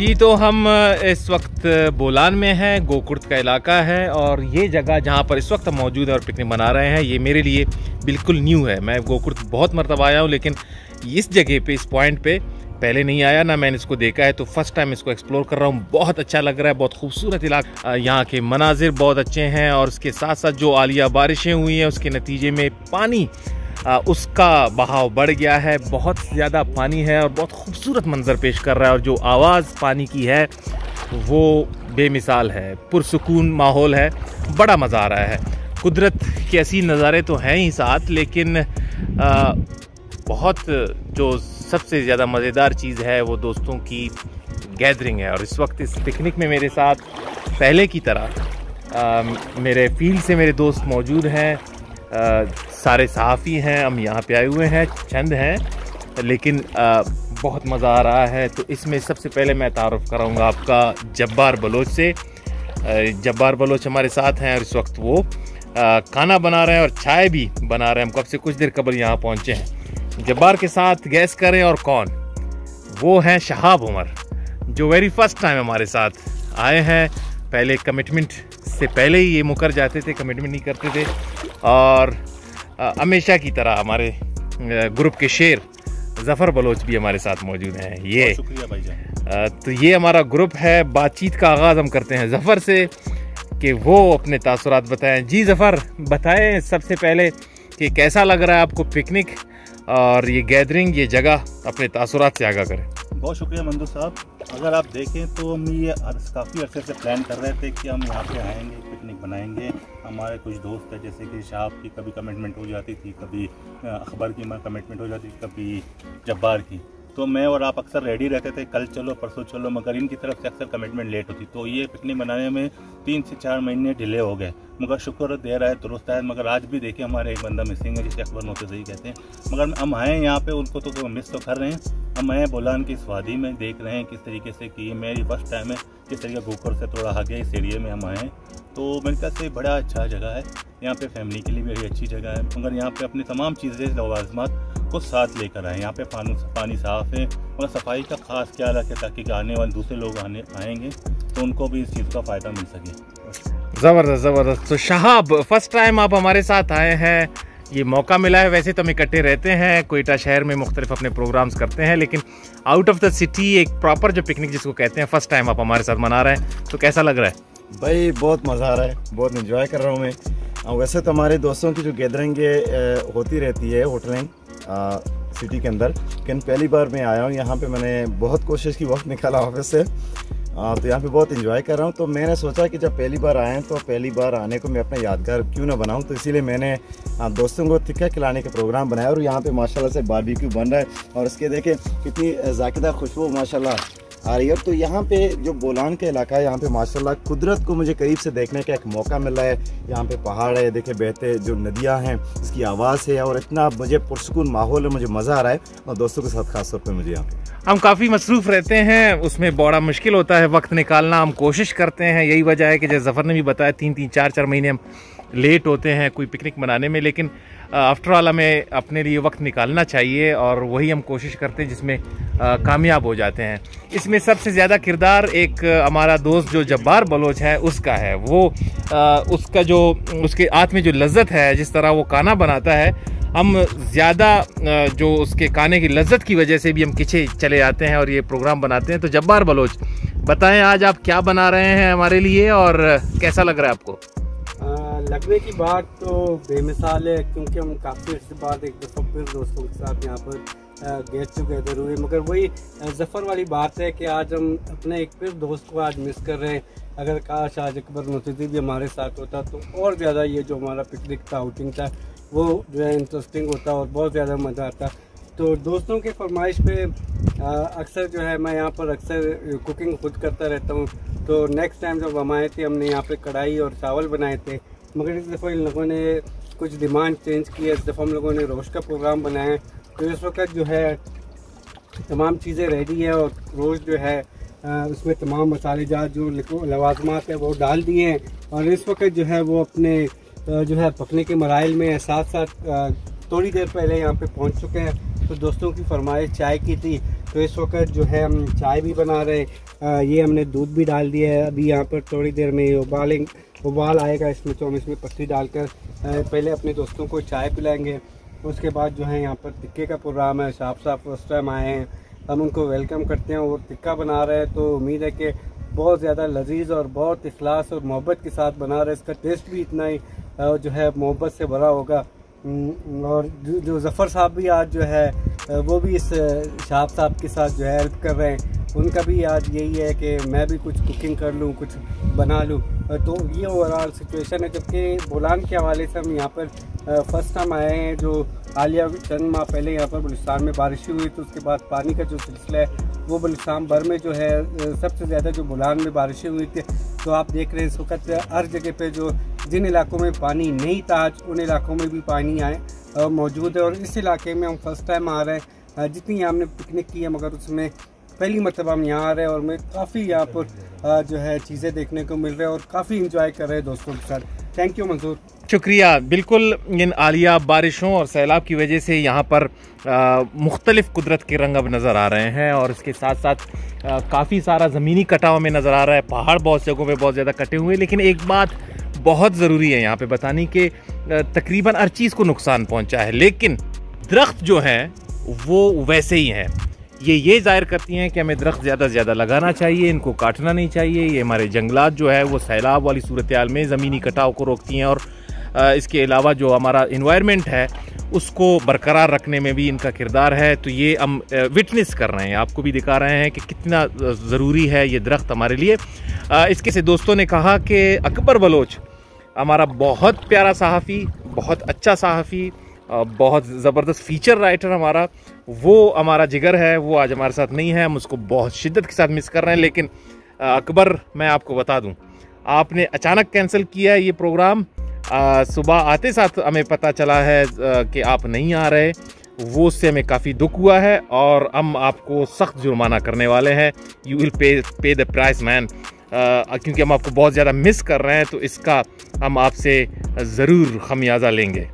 जी, तो हम इस वक्त बोलान में हैं। गोकुर्त का इलाका है और ये जगह जहाँ पर इस वक्त हम मौजूद हैं और पिकनिक मना रहे हैं, ये मेरे लिए बिल्कुल न्यू है। मैं गोकुर्त बहुत मरतबा आया हूँ, लेकिन इस जगह पे, इस पॉइंट पे पहले नहीं आया, ना मैंने इसको देखा है। तो फर्स्ट टाइम इसको एक्सप्लोर कर रहा हूँ। बहुत अच्छा लग रहा है, बहुत खूबसूरत इलाका। यहाँ के मनाजिर बहुत अच्छे हैं और उसके साथ साथ जो आलिया बारिशें हुई हैं उसके नतीजे में पानी उसका बहाव बढ़ गया है। बहुत ज़्यादा पानी है और बहुत खूबसूरत मंजर पेश कर रहा है। और जो आवाज़ पानी की है वो बेमिसाल है, पुरसुकून माहौल है, बड़ा मज़ा आ रहा है। कुदरत के ऐसी नज़ारे तो हैं ही साथ, लेकिन बहुत जो सबसे ज़्यादा मज़ेदार चीज़ है वो दोस्तों की गैदरिंग है। और इस वक्त इस पिकनिक में मेरे साथ पहले की तरह मेरे फील्ड से मेरे दोस्त मौजूद हैं। सारे सहाफ़ी हैं, हम यहाँ पे आए हुए हैं, चंद हैं, लेकिन बहुत मज़ा आ रहा है। तो इसमें सबसे पहले मैं तारुफ़ कराऊँगा आपका जब्बार बलोच से। जब्बार बलोच हमारे साथ हैं और इस वक्त वो खाना बना रहे हैं और चाय भी बना रहे हैं। हम कब से कुछ देर कबल यहाँ पहुँचे हैं। जब्बार के साथ गैस करें और कौन, वो हैं शहाब उमर, जो वेरी फर्स्ट टाइम हमारे साथ आए हैं। पहले कमिटमेंट से पहले ही ये मुकर जाते थे, कमिटमेंट नहीं करते थे। और हमेशा की तरह हमारे ग्रुप के शेर ज़फ़र बलोच भी हमारे साथ मौजूद हैं। ये शुक्रिया भाईजान। तो ये हमारा ग्रुप है। बातचीत का आगाज़ हम करते हैं ज़फ़र से कि वो अपने तासुरात बताएं। जी ज़फ़र, बताएं सबसे पहले कि कैसा लग रहा है आपको पिकनिक और ये गैदरिंग, ये जगह, अपने तासुरात से आगाह करें। बहुत शुक्रिया मंदू साहब। अगर आप देखें तो हम ये काफ़ी अर्से से प्लान कर रहे थे कि हम यहाँ पे आएंगे, पिकनिक बनाएंगे। हमारे कुछ दोस्त हैं, जैसे कि शाह की कभी कमिटमेंट हो जाती थी, कभी अखबार की कमिटमेंट हो जाती थी, कभी जब्बार की। तो मैं और आप अक्सर रेडी रहते थे, कल चलो परसों चलो, मगर इनकी तरफ से अक्सर कमिटमेंट लेट होती। तो ये पिकनिक बनाने में 3 से 4 महीने डिले हो गए। मगर शुक्र दे रहा है, दुरुस्त है। मगर आज भी देखिए हमारे एक बंदा मिसिंग है, जिसे अकबर मोहतज़ कहते हैं। मगर हम आए यहाँ पे, उनको तो मिस तो कर रहे हैं। हम आए बोलान की इस वादी में, देख रहे हैं किस तरीके से कि ये मेरी फर्स्ट टाइम है किस तरीके गोकुर से थोड़ा आगे इस एरिए में हम आए। तो मेरे ख्याल से बड़ा अच्छा जगह है। यहाँ पे फैमिली के लिए भी बड़ी अच्छी जगह है। मगर यहाँ पे अपनी तमाम चीज़ें, लवाजमात को साथ लेकर आए। यहाँ पे पानी साफ़ है, मगर सफाई का खास ख्याल रखें ताकि आने वाले दूसरे लोग आएंगे तो उनको भी इस चीज़ का फ़ायदा मिल सके। ज़बरदस्त ज़बरदस्त। तो शहाब, फर्स्ट टाइम आप हमारे साथ आए हैं, ये मौका मिला है। वैसे तो हम इकट्ठे रहते हैं, कोयटा शहर में मुख्तलिफ अपने प्रोग्राम्स करते हैं, लेकिन आउट ऑफ द सिटी एक प्रॉपर जो पिकनिक जिसको कहते हैं, फर्स्ट टाइम आप हमारे साथ मना रहे हैं, तो कैसा लग रहा है? भाई बहुत मज़ा आ रहा है, बहुत इन्जॉय कर रहा हूँ मैं। वैसे तो हमारे दोस्तों की जो गैदरिंग होती रहती है होटलिंग सिटी के अंदर, लेकिन पहली बार मैं आया हूँ यहाँ पे। मैंने बहुत कोशिश की, वक्त निकाला ऑफिस से, तो यहाँ पे बहुत एंजॉय कर रहा हूँ। तो मैंने सोचा कि जब पहली बार आए हैं तो पहली बार आने को मैं अपना यादगार क्यों ना बनाऊँ। तो इसीलिए मैंने दोस्तों को तिक्का खिलाने का प्रोग्राम बनाया और यहाँ पे माशाल्लाह से बारबेक्यू बन रहा है और इसके देखें कितनी जायकेदार खुशबू माशाल्लाह आ रही है। तो यहाँ पे जो बोलान का इलाका है, यहाँ पे माशाल्लाह कुदरत को मुझे करीब से देखने का एक मौका मिल रहा है। यहाँ पे पहाड़ है, देखे बहते जो नदियाँ हैं, इसकी आवाज़ है और इतना मुझे पुरसुकून माहौल है, मुझे मज़ा आ रहा है। और दोस्तों के साथ खास तौर पे मुझे यहाँ पे हम काफ़ी मसरूफ़ रहते हैं, उसमें बड़ा मुश्किल होता है वक्त निकालना। हम कोशिश करते हैं, यही वजह है कि जैसे ज़फ़र ने भी बताया 3-3, 4-4 महीने हम लेट होते हैं कोई पिकनिक मनाने में, लेकिन आफ्टर ऑल हमें अपने लिए वक्त निकालना चाहिए और वही हम कोशिश करते हैं जिसमें कामयाब हो जाते हैं। इसमें सबसे ज़्यादा किरदार एक हमारा दोस्त जो जब्बार बलोच है उसका है। वो उसका जो उसके हाथ में जो लज्जत है, जिस तरह वो खाना बनाता है, हम ज़्यादा जो उसके खाने की लज्जत की वजह से भी हम पीछे चले जाते हैं और ये प्रोग्राम बनाते हैं। तो जब्बार बलोच, बताएं आज आप क्या बना रहे हैं हमारे लिए और कैसा लग रहा है आपको? लगने की बात तो बेमिसाल है, क्योंकि हम काफ़ी अर्से बाद एक दफ़ा फिर दोस्तों के साथ यहाँ पर गेट टुगेदर हुए। मगर वही ज़फ़र वाली बात है कि आज हम अपने एक फिर दोस्त को आज मिस कर रहे हैं। अगर काश आज अकबर मोहतज़ भी हमारे साथ होता तो और ज़्यादा ये जो हमारा पिकनिक था, आउटिंग था, वो जो है इंटरेस्टिंग होता और बहुत ज़्यादा मज़ा आता। तो दोस्तों के फरमाइश पे अक्सर जो है मैं यहाँ पर अक्सर कुकिंग खुद करता रहता हूँ। तो नेक्स्ट टाइम जब हम आए थे, हमने यहाँ पे कढ़ाई और चावल बनाए थे, मगर इस दफ़ा इन लोगों ने कुछ डिमांड चेंज की है। इस दफ़ा हम लोगों ने रोस्ट का प्रोग्राम बनाया है। तो इस वक्त जो है तमाम चीज़ें रेडी है और रोस्ट जो है उसमें तमाम मसाले जात जो लवाजमात है वो डाल दिए हैं और इस वक्त जो है वो अपने जो है पकने के मराइल में है। साथ साथ थोड़ी देर पहले यहाँ पे पहुँच चुके हैं। तो दोस्तों की फरमाइश चाय की थी, तो इस वक्त जो है हम चाय भी बना रहे हैं ये हमने दूध भी डाल दिया है। अभी यहाँ पर थोड़ी देर में उबाल आएगा, इसमें तो हम इसमें पत्ती डालकर पहले अपने दोस्तों को चाय पिलाएंगे। उसके बाद जो है यहाँ पर टिक्के का प्रोग्राम है। शाह साहब फर्स्ट टाइम आए हैं, हम उनको वेलकम करते हैं और टिक्का बना रहे हैं। तो उम्मीद है कि बहुत ज़्यादा लजीज और बहुत इखलास और मोहब्बत के साथ बना रहे हैं। इसका टेस्ट भी इतना ही जो है मोहब्बत से भरा होगा। और जो ज़फ़र साहब भी आज जो है वो भी इस शाह साहब के साथ जो है हेल्प कर रहे हैं। उनका भी आज यही है कि मैं भी कुछ कुकिंग कर लूँ, कुछ बना लूँ। तो ये ओवरऑल सिचुएशन है। जबकि बोलान के हवाले से हम यहाँ पर फर्स्ट टाइम आए हैं। जो हालिया चंद माह पहले यहाँ पर बलूचिस्तान में बारिश हुई, तो उसके बाद पानी का जो सिलसिला है वो बलूचिस्तान भर में जो है सबसे ज़्यादा जो बोलान में बारिशें हुई थी। तो आप देख रहे हैं इस वक्त हर जगह पे जो जिन इलाकों में पानी नहीं था आज उन इलाकों में भी पानी आए मौजूद है। और इस इलाके में हम फर्स्ट टाइम आ रहे हैं। जितनी हमने पिकनिक की है मगर उसमें पहली मरतबा हम यहाँ आ रहे हैं और मैं काफ़ी यहाँ पर जो है चीज़ें देखने को मिल रहे हैं और काफ़ी इंजॉय कर रहे हैं दोस्तों के साथ। थैंक यू मंजूर। शुक्रिया। बिल्कुल इन आलिया बारिशों और सैलाब की वजह से यहाँ पर मुख्तलिफ कुदरत के रंग अब नज़र आ रहे हैं और इसके साथ साथ काफ़ी सारा ज़मीनी कटाव में नज़र आ रहा है। पहाड़ बहुत जगहों पे बहुत ज़्यादा कटे हुए हैं। लेकिन एक बात बहुत ज़रूरी है यहाँ पे बताने कि तकरीबन हर चीज़ को नुकसान पहुँचा है, लेकिन दरख्त जो हैं वो वैसे ही हैं। ये ज़ाहिर करती हैं कि हमें दरख्त ज़्यादा से ज़्यादा लगाना चाहिए, इनको काटना नहीं चाहिए। ये हमारे जंगलात जो है वो सैलाब वाली सूरत हाल में ज़मीनी कटाव को रोकती हैं और इसके अलावा जो हमारा इन्वायरमेंट है उसको बरकरार रखने में भी इनका किरदार है। तो ये हम विटनेस कर रहे हैं, आपको भी दिखा रहे हैं कि कितना ज़रूरी है ये दरख्त हमारे लिए। इसके से दोस्तों ने कहा कि अकबर बलोच हमारा बहुत प्यारा सहाफ़ी, बहुत अच्छा सहाफ़ी, बहुत ज़बरदस्त फ़ीचर राइटर हमारा, वो हमारा जिगर है, वो आज हमारे साथ नहीं है। हम उसको बहुत शिद्दत के साथ मिस कर रहे हैं। लेकिन अकबर, मैं आपको बता दूं, आपने अचानक कैंसिल किया है ये प्रोग्राम। सुबह आते साथ हमें पता चला है कि आप नहीं आ रहे, वो उससे हमें काफ़ी दुख हुआ है और हम आपको सख्त जुर्माना करने वाले हैं। You will pay the price man, क्योंकि हम आपको बहुत ज़्यादा मिस कर रहे हैं। तो इसका हम आपसे ज़रूर खमियाजा लेंगे।